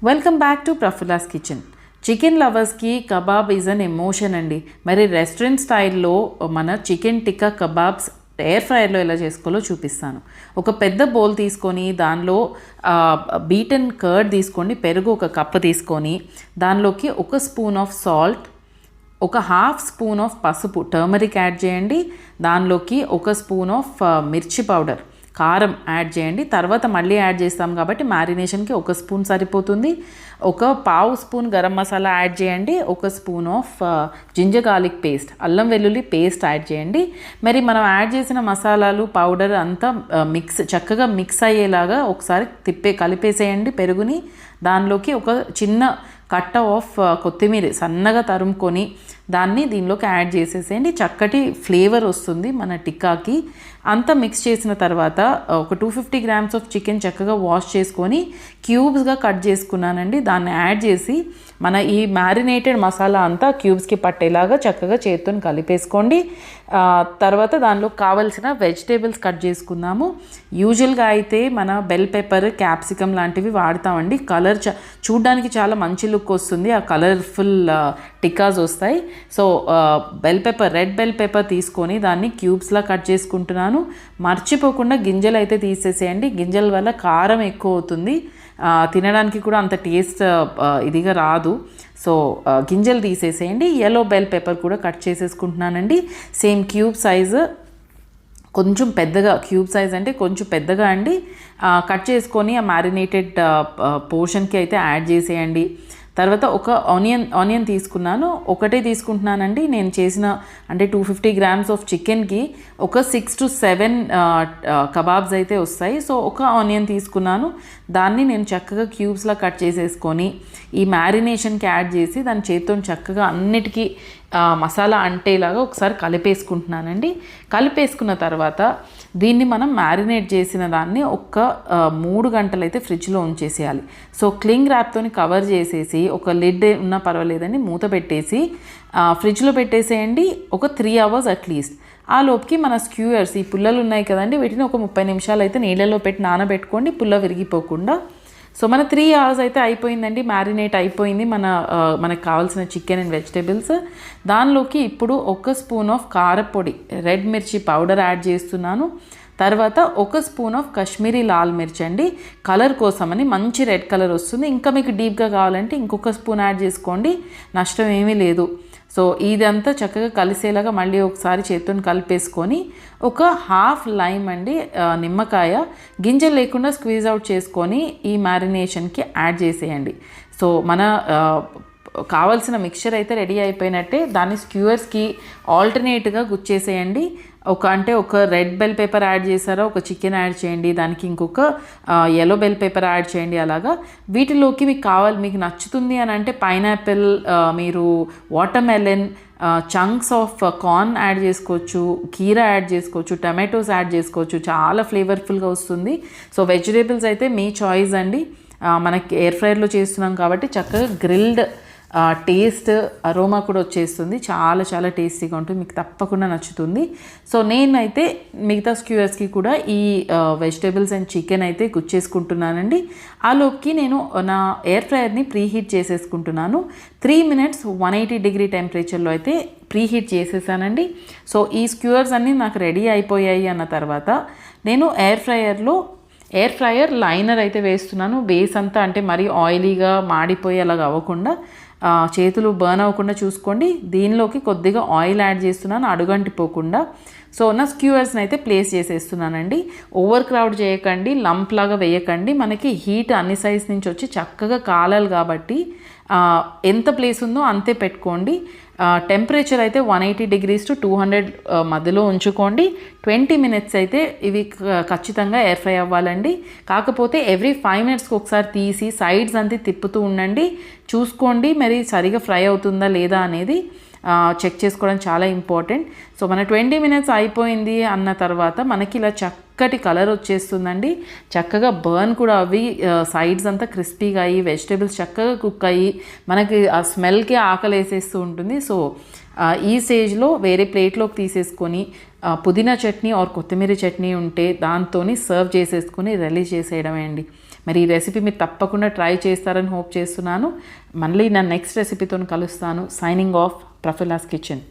Welcome back to Prafulla's kitchen. Chicken లవర్స్కి kebab is an emotion అండి. మరి రెస్టారెంట్ స్టైల్లో మన చికెన్ టిక్కా కబాబ్స్ ఎయిర్ ఫ్రైయర్లో ఎలా చేసుకోవాలో చూపిస్తాను. ఒక పెద్ద బౌల్ తీసుకొని దానిలో బీటన్ కర్డ్ తీసుకోండి, పెరుగు ఒక కప్పు తీసుకొని దానిలోకి ఒక స్పూన్ ఆఫ్ సాల్ట్, ఒక హాఫ్ స్పూన్ ఆఫ్ పసుపు టర్మరిక్ యాడ్ చేయండి. దానిలోకి ఒక స్పూన్ ఆఫ్ మిర్చి పౌడర్ కారం యాడ్ చేయండి. తర్వాత మళ్ళీ యాడ్ చేస్తాం కాబట్టి మ్యారినేషన్కి ఒక స్పూన్ సరిపోతుంది. ఒక పావు స్పూన్ గరం మసాలా యాడ్ చేయండి. ఒక spoon of ginger garlic paste, అల్లం వెల్లుల్లి పేస్ట్ యాడ్ చేయండి. మరి మనం యాడ్ చేసిన మసాలాలు పౌడర్ అంతా చక్కగా మిక్స్ అయ్యేలాగా ఒకసారి కలిపేసేయండి పెరుగుని. దానిలోకి ఒక చిన్న కట్ట ఆఫ్ కొత్తిమీర సన్నగా తరుముకొని దీనిలోకి యాడ్ చేసేసేయండి. చక్కటి ఫ్లేవర్ వస్తుంది మన టిక్కాకి. అంతా మిక్స్ చేసిన తర్వాత ఒక 250 గ్రామ్స్ ఆఫ్ చికెన్ చక్కగా వాష్ చేసుకొని క్యూబ్స్గా కట్ చేసుకున్నానండి. దాన్ని యాడ్ చేసి మన ఈ మ్యారినేటెడ్ మసాలా అంతా క్యూబ్స్కి పట్టేలాగా చక్కగా చేతితో కలిపేసుకోండి. తర్వాత దానిలో కావలసిన వెజిటేబుల్స్ కట్ చేసుకుందాము. యూజువల్గా అయితే మన బెల్ పెప్పర్, క్యాప్సికమ్ లాంటివి వాడతామండి. కలర్ చూడ్డానికి చాలా మంచి లుక్ వస్తుంది, ఆ కలర్ఫుల్ టిక్కాస్ వస్తాయి. సో రెడ్ బెల్ పెప్పర్ తీసుకొని దాన్ని క్యూబ్స్లా కట్ చేసుకుంటున్నాను. మర్చిపోకుండా గింజలు అయితే తీసేసేయండి. గింజల వల్ల కారం ఎక్కువ అవుతుంది, తినడానికి కూడా అంత టేస్ట్ ఇదిగా రాదు. సో గింజలు తీసేసేయండి. యెల్లో బెల్ పెప్పర్ కూడా కట్ చేసేసుకుంటున్నానండి. సేమ్ క్యూబ్ సైజు, కొంచెం పెద్దగా, క్యూబ్ సైజ్ అంటే కొంచెం పెద్దగా అండి. కట్ చేసుకొని ఆ మ్యారినేటెడ్ పోర్షన్కి అయితే యాడ్ చేసేయండి. తర్వాత ఒక ఆనియన్ తీసుకున్నాను, ఒకటే తీసుకుంటున్నానండి. నేను చేసిన అంటే 250 గ్రామ్స్ ఆఫ్ చికెన్కి ఒక 6 to 7 కబాబ్స్ అయితే వస్తాయి. సో ఒక ఆనియన్ తీసుకున్నాను, దాన్ని నేను చక్కగా క్యూబ్స్లా కట్ చేసేసుకొని ఈ మ్యారినేషన్కి యాడ్ చేసి దాని చేతితో చక్కగా అన్నిటికీ మసాలా అంటేలాగా ఒకసారి కలిపేసుకుంటున్నానండి. కలిపేసుకున్న తర్వాత దీన్ని మనం మ్యారినేట్ చేసిన దాన్ని ఒక 3 గంటలు అయితే ఫ్రిడ్జ్లో ఉంచేసేయాలి. సో క్లింగ్ ర్యాప్తో కవర్ చేసేసి ఒక లిడ్ ఉన్నా పర్వాలేదండి, మూత పెట్టేసి ఫ్రిడ్జ్లో పెట్టేసేయండి ఒక 3 hours అట్లీస్ట్. ఆ లోపుకి మన స్క్యూయర్స్, ఈ పుల్లలు ఉన్నాయి కదండి, వీటిని ఒక 30 నిమిషాలు అయితే నీళ్ళలో పెట్టి నానబెట్టుకోండి, పుల్ల విరిగిపోకుండా. సో మన 3 hours అయితే అయిపోయిందండి, మ్యారినేట్ అయిపోయింది మనకు కావాల్సిన చికెన్ అండ్ వెజిటేబుల్స్. దానిలోకి ఇప్పుడు ఒక స్పూన్ ఆఫ్ కారపొడి, రెడ్ మిర్చి పౌడర్ యాడ్ చేస్తున్నాను. తర్వాత ఒక స్పూన్ ఆఫ్ కాశ్మీరీ లాల్ మిర్చి అండి, కలర్ కోసమని, మంచి రెడ్ కలర్ వస్తుంది. ఇంకా మీకు డీప్గా కావాలంటే ఇంకొక స్పూన్ యాడ్ చేసుకోండి, నష్టం ఏమీ లేదు. సో ఇదంతా చక్కగా కలిసేలాగా మళ్ళీ ఒకసారి చేతితో కలిపేసుకొని ఒక హాఫ్ లైమ్ అండి, నిమ్మకాయ గింజలు లేకుండా స్క్వీజ్ అవుట్ చేసుకొని ఈ మ్యారినేషన్కి యాడ్ చేసేయండి. సో మన కావాల్సిన మిక్చర్ అయితే రెడీ అయిపోయినట్టే. దాన్ని స్క్యూవర్స్కి ఆల్టర్నేట్గా గుచ్చేసేయండి. ఒక రెడ్ బెల్ పేపర్ యాడ్ చేశారా, ఒక చికెన్ యాడ్ చేయండి, దానికి ఇంకొక యెల్లో బెల్ పేపర్ యాడ్ చేయండి. అలాగా వీటిలోకి మీకు నచ్చుతుంది అని అంటే పైనాపిల్, మీరు watermelon, chunks of corn add చేసుకోవచ్చు, కీరా యాడ్ చేసుకోవచ్చు, టమాటోస్ యాడ్ చేసుకోవచ్చు, చాలా ఫ్లేవర్ఫుల్గా వస్తుంది. సో వెజిటేబుల్స్ అయితే మీ చాయిస్ అండి. మనకి ఎయిర్ ఫ్రైయర్లో చేస్తున్నాం కాబట్టి చక్కగా గ్రిల్డ్ టేస్ట్, అరోమా కూడా వచ్చేస్తుంది, చాలా చాలా టేస్టీగా ఉంటుంది, మీకు తప్పకుండా నచ్చుతుంది. సో నేనైతే మిగతా స్క్యూవర్స్కి కూడా ఈ వెజిటేబుల్స్ అండ్ చికెన్ అయితే గుచ్చేసుకుంటున్నానండి. ఆ లోపుకి నేను నా ఎయిర్ ఫ్రైయర్ని ప్రీహీట్ చేసేసుకుంటున్నాను. 3 minutes 180 degree టెంపరేచర్లో అయితే ప్రీహీట్ చేసేసానండి. సో ఈ స్క్యూవర్స్ అన్నీ నాకు రెడీ అయిపోయాయి అన్న తర్వాత నేను ఎయిర్ ఫ్రైయర్ లైనర్ అయితే వేస్తున్నాను. బేస్ అంతా అంటే మరీ ఆయిలీగా మాడిపోయి అలాగ అవ్వకుండా, చేతులు బర్న్ అవ్వకుండా చూసుకోండి. దీనిలోకి కొద్దిగా ఆయిల్ యాడ్ చేస్తున్నాను అడుగంటిపోకుండా. సో నా స్క్యూవర్స్ని అయితే ప్లేస్ చేసేస్తున్నానండి. ఓవర్ క్రౌడ్ చేయకండి, లంప్ లాగా వేయకండి. మనకి హీట్ అన్ని సైజ్ నుంచి వచ్చి చక్కగా కాలాలి కాబట్టి ఎంత ప్లేస్ ఉందో అంతే పెట్టుకోండి. టెంపరేచర్ అయితే 180 degrees to 200 మధ్యలో ఉంచుకోండి. 20 minutes అయితే ఇవి ఖచ్చితంగా ఎయిర్ ఫ్రై అవ్వాలండి. కాకపోతే ఎవ్రీ 5 minutesకి ఒకసారి తీసి సైడ్స్ అంతా తిప్పుతూ ఉండండి. చూసుకోండి మరి సరిగా ఫ్రై అవుతుందా లేదా అనేది చెక్ చేసుకోవడం చాలా ఇంపార్టెంట్. సో మన 20 minutes అయిపోయింది అన్న తర్వాత మనకి ఇలా చక్కటి కలర్ వచ్చేస్తుందండి. చక్కగా బర్న్ కూడా అవి సైడ్స్ అంతా క్రిస్పీగా అయ్యి వెజిటేబుల్స్ చక్కగా కుక్ అయ్యి మనకి ఆ స్మెల్కి ఆకలి వేసేస్తూ ఉంటుంది. సో ఈ స్టేజ్లో వేరే ప్లేట్లోకి తీసేసుకొని పుదీనా చట్నీ ఆర్ కొత్తిమీర చట్నీ ఉంటే దాంతో సర్వ్ చేసేసుకొని రిలీజ్ చేసేయడమే అండి. మరి ఈ రెసిపీ మీరు తప్పకుండా ట్రై చేస్తారని హోప్ చేస్తున్నాను. మళ్ళీ నా నెక్స్ట్ రెసిపీతో కలుస్తాను. Signing off Prafulla's kitchen.